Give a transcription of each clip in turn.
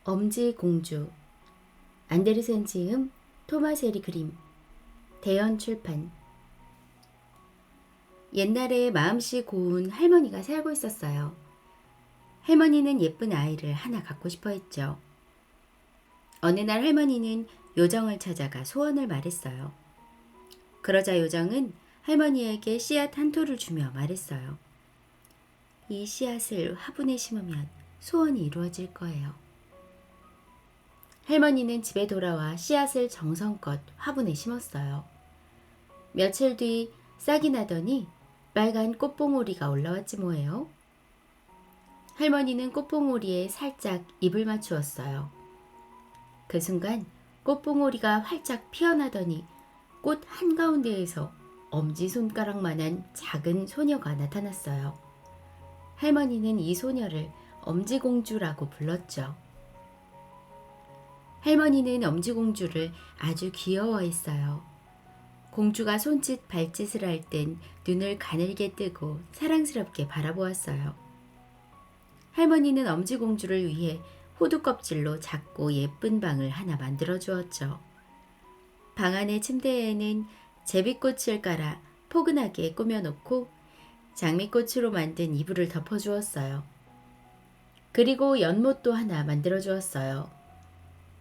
엄지공주. 안데르센 지음, 토마세리 그림. 대연 출판. 옛날에 마음씨 고운 할머니가 살고 있었어요. 할머니는 예쁜 아이를 하나 갖고 싶어 했죠. 어느 날 할머니는 요정을 찾아가 소원을 말했어요. 그러자 요정은 할머니에게 씨앗 한 토를 주며 말했어요. 이 씨앗을 화분에 심으면 소원이 이루어질 거예요. 할머니는 집에 돌아와 씨앗을 정성껏 화분에 심었어요. 며칠 뒤 싹이 나더니 빨간 꽃봉오리가 올라왔지 뭐예요. 할머니는 꽃봉오리에 살짝 입을 맞추었어요. 그 순간 꽃봉오리가 활짝 피어나더니 꽃 한가운데에서 엄지손가락만한 작은 소녀가 나타났어요. 할머니는 이 소녀를 엄지공주라고 불렀죠. 할머니는 엄지공주를 아주 귀여워했어요. 공주가 손짓 발짓을 할 땐 눈을 가늘게 뜨고 사랑스럽게 바라보았어요. 할머니는 엄지공주를 위해 호두껍질로 작고 예쁜 방을 하나 만들어 주었죠. 방 안의 침대에는 제비꽃을 깔아 포근하게 꾸며놓고 장미꽃으로 만든 이불을 덮어주었어요. 그리고 연못도 하나 만들어 주었어요.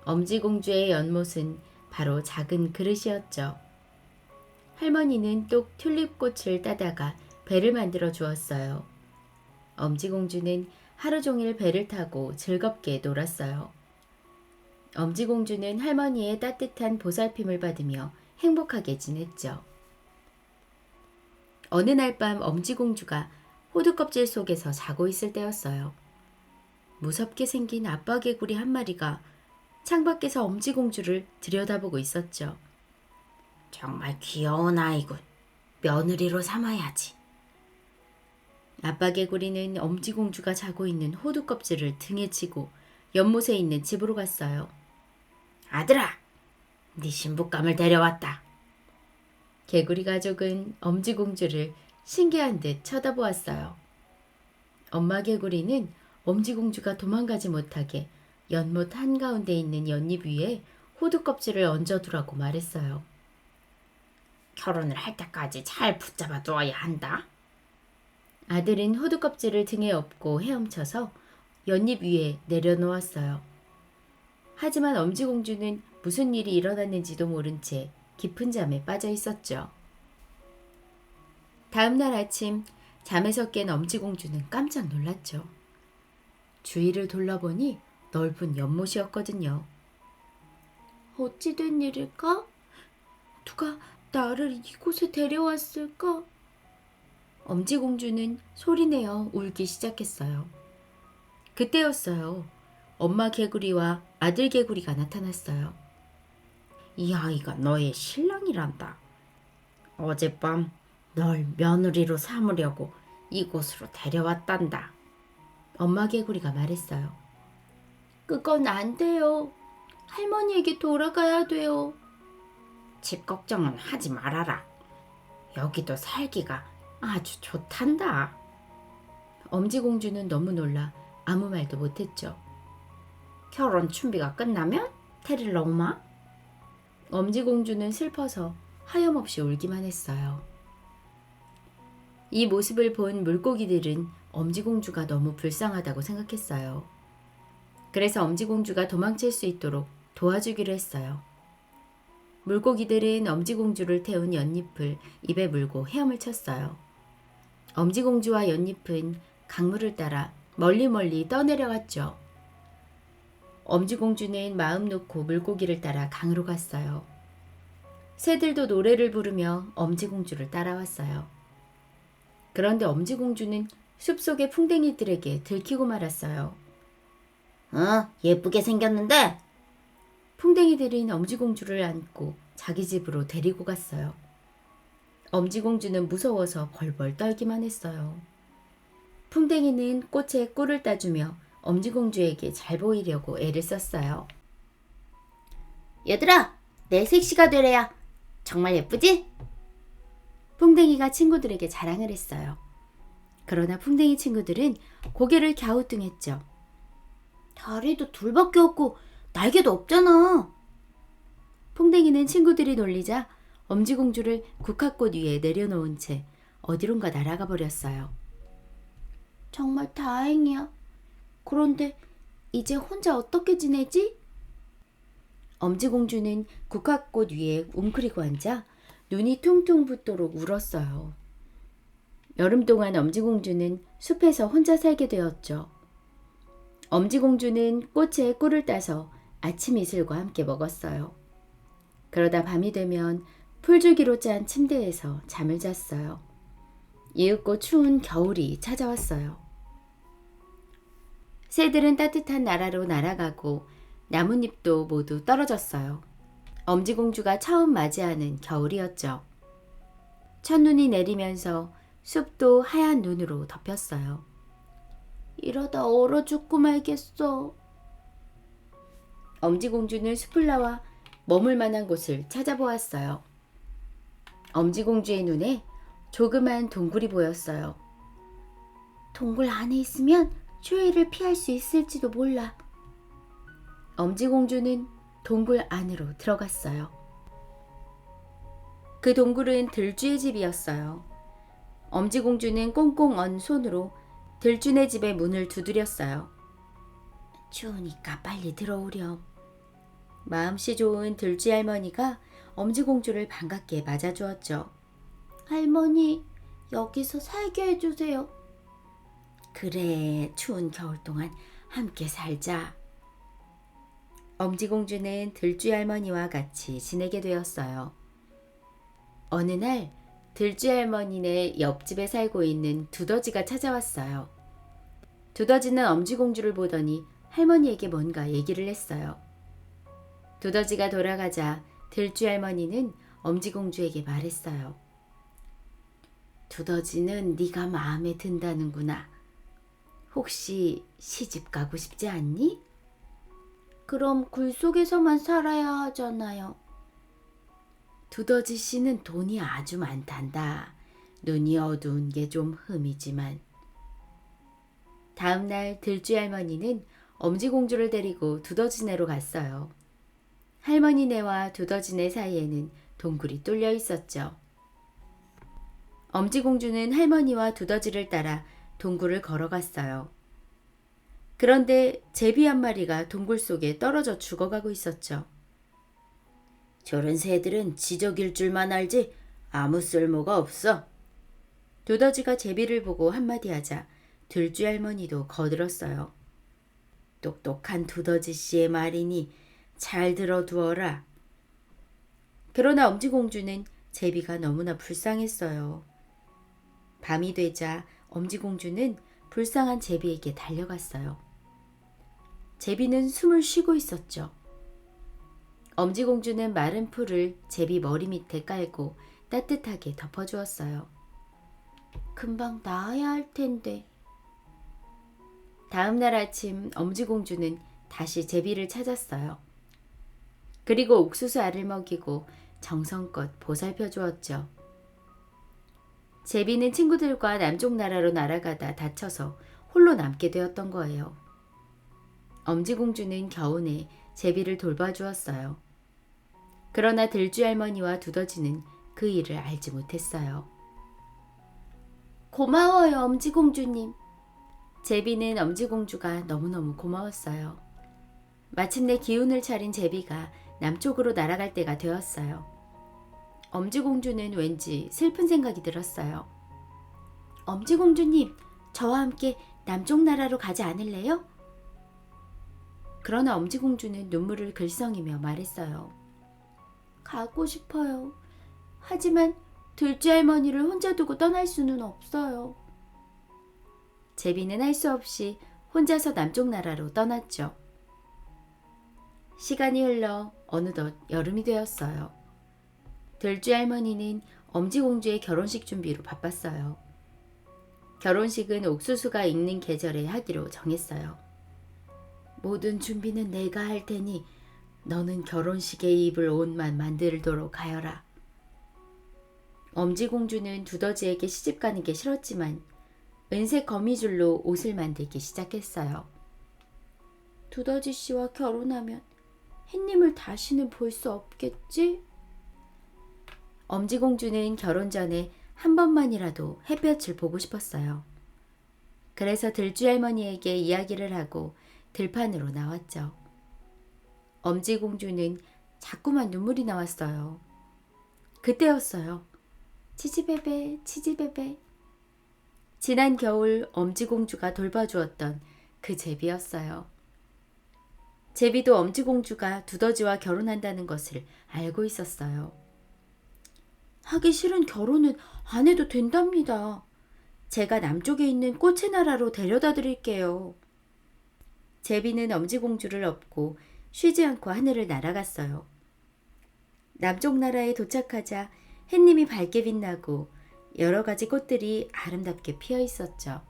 엄지공주의 연못은 바로 작은 그릇이었죠. 할머니는 또 튤립꽃을 따다가 배를 만들어 주었어요. 엄지공주는 하루 종일 배를 타고 즐겁게 놀았어요. 엄지공주는 할머니의 따뜻한 보살핌을 받으며 행복하게 지냈죠. 어느 날 밤 엄지공주가 호두껍질 속에서 자고 있을 때였어요. 무섭게 생긴 아빠 개구리 한 마리가 창밖에서 엄지공주를 들여다보고 있었죠. 정말 귀여운 아이군. 며느리로 삼아야지. 아빠 개구리는 엄지공주가 자고 있는 호두껍질을 등에 지고 연못에 있는 집으로 갔어요. 아들아, 네 신부감을 데려왔다. 개구리 가족은 엄지공주를 신기한 듯 쳐다보았어요. 엄마 개구리는 엄지공주가 도망가지 못하게 연못 한가운데 있는 연잎 위에 호두껍질을 얹어두라고 말했어요. 결혼을 할 때까지 잘 붙잡아 두어야 한다. 아들은 호두껍질을 등에 업고 헤엄쳐서 연잎 위에 내려놓았어요. 하지만 엄지공주는 무슨 일이 일어났는지도 모른 채 깊은 잠에 빠져 있었죠. 다음 날 아침 잠에서 깬 엄지공주는 깜짝 놀랐죠. 주위를 둘러보니 넓은 연못이었거든요. 어찌 된 일일까? 누가 나를 이곳에 데려왔을까? 엄지공주는 소리내어 울기 시작했어요. 그때였어요. 엄마 개구리와 아들 개구리가 나타났어요. 이 아이가 너의 신랑이란다. 어젯밤 널 며느리로 삼으려고 이곳으로 데려왔단다. 엄마 개구리가 말했어요. 그건 안 돼요. 할머니에게 돌아가야 돼요. 집 걱정은 하지 말아라. 여기도 살기가 아주 좋단다. 엄지공주는 너무 놀라 아무 말도 못했죠. 결혼 준비가 끝나면 데리러 오마? 엄지공주는 슬퍼서 하염없이 울기만 했어요. 이 모습을 본 물고기들은 엄지공주가 너무 불쌍하다고 생각했어요. 그래서 엄지공주가 도망칠 수 있도록 도와주기로 했어요. 물고기들은 엄지공주를 태운 연잎을 입에 물고 헤엄을 쳤어요. 엄지공주와 연잎은 강물을 따라 멀리 떠내려갔죠. 엄지공주는 마음 놓고 물고기를 따라 강으로 갔어요. 새들도 노래를 부르며 엄지공주를 따라왔어요. 그런데 엄지공주는 숲속의 풍뎅이들에게 들키고 말았어요. 예쁘게 생겼는데? 풍뎅이들은 엄지공주를 안고 자기 집으로 데리고 갔어요. 엄지공주는 무서워서 벌벌 떨기만 했어요. 풍뎅이는 꽃에 꿀을 따주며 엄지공주에게 잘 보이려고 애를 썼어요. 얘들아, 내 색시가 되래야. 정말 예쁘지? 풍뎅이가 친구들에게 자랑을 했어요. 그러나 풍뎅이 친구들은 고개를 갸우뚱했죠. 다리도 둘밖에 없고 날개도 없잖아. 풍뎅이는 친구들이 놀리자 엄지공주를 국화꽃 위에 내려놓은 채 어디론가 날아가 버렸어요. 정말 다행이야. 그런데 이제 혼자 어떻게 지내지? 엄지공주는 국화꽃 위에 웅크리고 앉아 눈이 퉁퉁 붓도록 울었어요. 여름 동안 엄지공주는 숲에서 혼자 살게 되었죠. 엄지공주는 꽃에 꿀을 따서 아침 이슬과 함께 먹었어요. 그러다 밤이 되면 풀줄기로 짠 침대에서 잠을 잤어요. 이윽고 추운 겨울이 찾아왔어요. 새들은 따뜻한 나라로 날아가고 나뭇잎도 모두 떨어졌어요. 엄지공주가 처음 맞이하는 겨울이었죠. 첫눈이 내리면서 숲도 하얀 눈으로 덮였어요. 이러다 얼어 죽고 말겠어. 엄지공주는 숲을 나와 머물 만한 곳을 찾아보았어요. 엄지공주의 눈에 조그만 동굴이 보였어요. 동굴 안에 있으면 추위를 피할 수 있을지도 몰라. 엄지공주는 동굴 안으로 들어갔어요. 그 동굴은 들쥐의 집이었어요. 엄지공주는 꽁꽁 언 손으로 들쥐네 집의 문을 두드렸어요. 추우니까 빨리 들어오렴. 마음씨 좋은 들쥐 할머니가 엄지공주를 반갑게 맞아주었죠. 할머니, 여기서 살게 해주세요. 그래, 추운 겨울 동안 함께 살자. 엄지공주는 들쥐 할머니와 같이 지내게 되었어요. 어느 날 들쥐 할머니네 옆집에 살고 있는 두더지가 찾아왔어요. 두더지는 엄지공주를 보더니 할머니에게 뭔가 얘기를 했어요. 두더지가 돌아가자 들쥐 할머니는 엄지공주에게 말했어요. 두더지는 네가 마음에 든다는구나. 혹시 시집 가고 싶지 않니? 그럼 굴 속에서만 살아야 하잖아요. 두더지 씨는 돈이 아주 많단다. 눈이 어두운 게 좀 흠이지만. 다음 날 들쥐 할머니는 엄지공주를 데리고 두더지네로 갔어요. 할머니네와 두더지네 사이에는 동굴이 뚫려 있었죠. 엄지공주는 할머니와 두더지를 따라 동굴을 걸어갔어요. 그런데 제비 한 마리가 동굴 속에 떨어져 죽어가고 있었죠. 저런 새들은 지적일 줄만 알지 아무 쓸모가 없어. 두더지가 제비를 보고 한마디 하자 들쥐 할머니도 거들었어요. 똑똑한 두더지 씨의 말이니 잘 들어두어라. 그러나 엄지공주는 제비가 너무나 불쌍했어요. 밤이 되자 엄지공주는 불쌍한 제비에게 달려갔어요. 제비는 숨을 쉬고 있었죠. 엄지공주는 마른 풀을 제비 머리 밑에 깔고 따뜻하게 덮어주었어요. 금방 나아야 할 텐데. 다음 날 아침 엄지공주는 다시 제비를 찾았어요. 그리고 옥수수 알을 먹이고 정성껏 보살펴 주었죠. 제비는 친구들과 남쪽 나라로 날아가다 다쳐서 홀로 남게 되었던 거예요. 엄지공주는 겨우내 제비를 돌봐주었어요. 그러나 들쥐 할머니와 두더지는 그 일을 알지 못했어요. 고마워요, 엄지공주님. 제비는 엄지공주가 너무너무 고마웠어요. 마침내 기운을 차린 제비가 남쪽으로 날아갈 때가 되었어요. 엄지공주는 왠지 슬픈 생각이 들었어요. 엄지공주님, 저와 함께 남쪽 나라로 가지 않을래요? 그러나 엄지공주는 눈물을 글썽이며 말했어요. 가고 싶어요. 하지만 들쥐 할머니를 혼자 두고 떠날 수는 없어요. 제비는 할 수 없이 혼자서 남쪽 나라로 떠났죠. 시간이 흘러 어느덧 여름이 되었어요. 들쥐 할머니는 엄지공주의 결혼식 준비로 바빴어요. 결혼식은 옥수수가 익는 계절에 하기로 정했어요. 모든 준비는 내가 할 테니 너는 결혼식에 입을 옷만 만들도록 하여라. 엄지공주는 두더지에게 시집가는 게 싫었지만 은색 거미줄로 옷을 만들기 시작했어요. 두더지 씨와 결혼하면 햇님을 다시는 볼 수 없겠지? 엄지공주는 결혼 전에 한 번만이라도 햇볕을 보고 싶었어요. 그래서 들쥐 할머니에게 이야기를 하고 들판으로 나왔죠. 엄지공주는 자꾸만 눈물이 나왔어요. 그때였어요. 치지베베, 치지베베. 지난 겨울 엄지공주가 돌봐주었던 그 제비였어요. 제비도 엄지공주가 두더지와 결혼한다는 것을 알고 있었어요. 하기 싫은 결혼은 안 해도 된답니다. 제가 남쪽에 있는 꽃의 나라로 데려다 드릴게요. 제비는 엄지공주를 업고 쉬지 않고 하늘을 날아갔어요. 남쪽 나라에 도착하자 햇님이 밝게 빛나고 여러 가지 꽃들이 아름답게 피어 있었죠.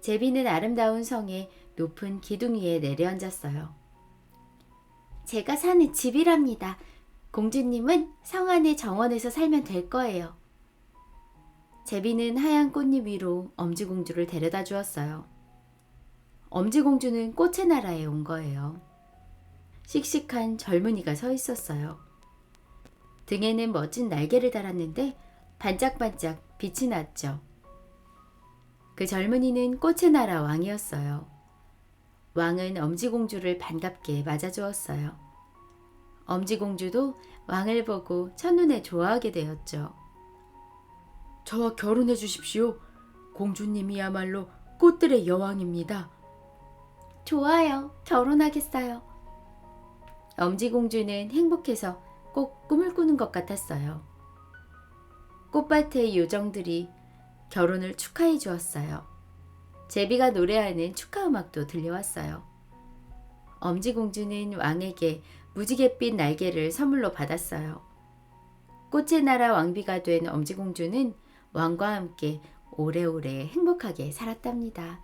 제비는 아름다운 성의 높은 기둥 위에 내려앉았어요. 제가 사는 집이랍니다. 공주님은 성 안의 정원에서 살면 될 거예요. 제비는 하얀 꽃잎 위로 엄지공주를 데려다 주었어요. 엄지공주는 꽃의 나라에 온 거예요. 씩씩한 젊은이가 서 있었어요. 등에는 멋진 날개를 달았는데 반짝반짝 빛이 났죠. 그 젊은이는 꽃의 나라 왕이었어요. 왕은 엄지공주를 반갑게 맞아주었어요. 엄지공주도 왕을 보고 첫눈에 좋아하게 되었죠. 저와 결혼해 주십시오. 공주님이야말로 꽃들의 여왕입니다. 좋아요. 결혼하겠어요. 엄지공주는 행복해서 꼭 꿈을 꾸는 것 같았어요. 꽃밭의 요정들이 결혼을 축하해 주었어요. 제비가 노래하는 축하음악도 들려왔어요. 엄지공주는 왕에게 무지갯빛 날개를 선물로 받았어요. 꽃의 나라 왕비가 된 엄지공주는 왕과 함께 오래오래 행복하게 살았답니다.